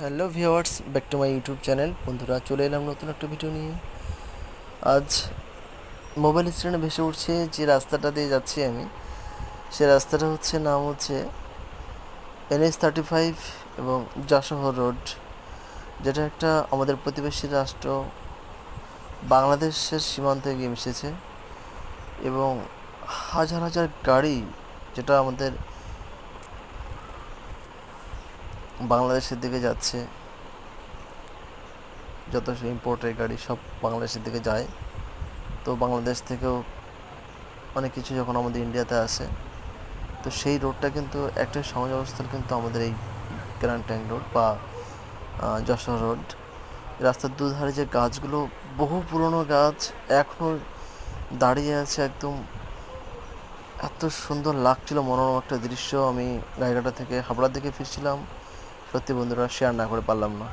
Hello viewers, back to my YouTube channel. বন্ধুরা, চলে এলাম নতুন একটা ভিডিও নিয়ে। আজ মোবাইল স্ক্রিনে ভেসে উঠছে যে রাস্তাটা দিয়ে যাচ্ছি আমি, সে রাস্তাটা নাম হচ্ছে NH-35 এবং যশোহর রোড, যেটা একটা আমাদের প্রতিবেশী রাষ্ট্র বাংলাদেশের সীমান্তে গিয়ে মিশেছে। এবং হাজার হাজার গাড়ি, যেটা আমাদের বাংলাদেশের দিকে যাচ্ছে, যত ইম্পোর্টের গাড়ি সব বাংলাদেশের দিকে যায়। তো বাংলাদেশ থেকেও অনেক কিছু যখন আমাদের ইন্ডিয়াতে আসে, তো সেই রোডটা কিন্তু একটা সংযোগস্থল কিন্তু আমাদের এই গ্র্যান্ড ট্যাঙ্ক রোড বা যশোর রোড। রাস্তার দুধারে যে গাছগুলো, বহু পুরনো গাছ, এখনও দাঁড়িয়ে আছে একদম। এত সুন্দর লাগছিল, মনোরম একটা দৃশ্য। আমি জায়গাটা থেকে হাবড়ার দিকে ফিরছিলাম, সত্যি বন্ধুরা শেয়ার না করে পারলাম না।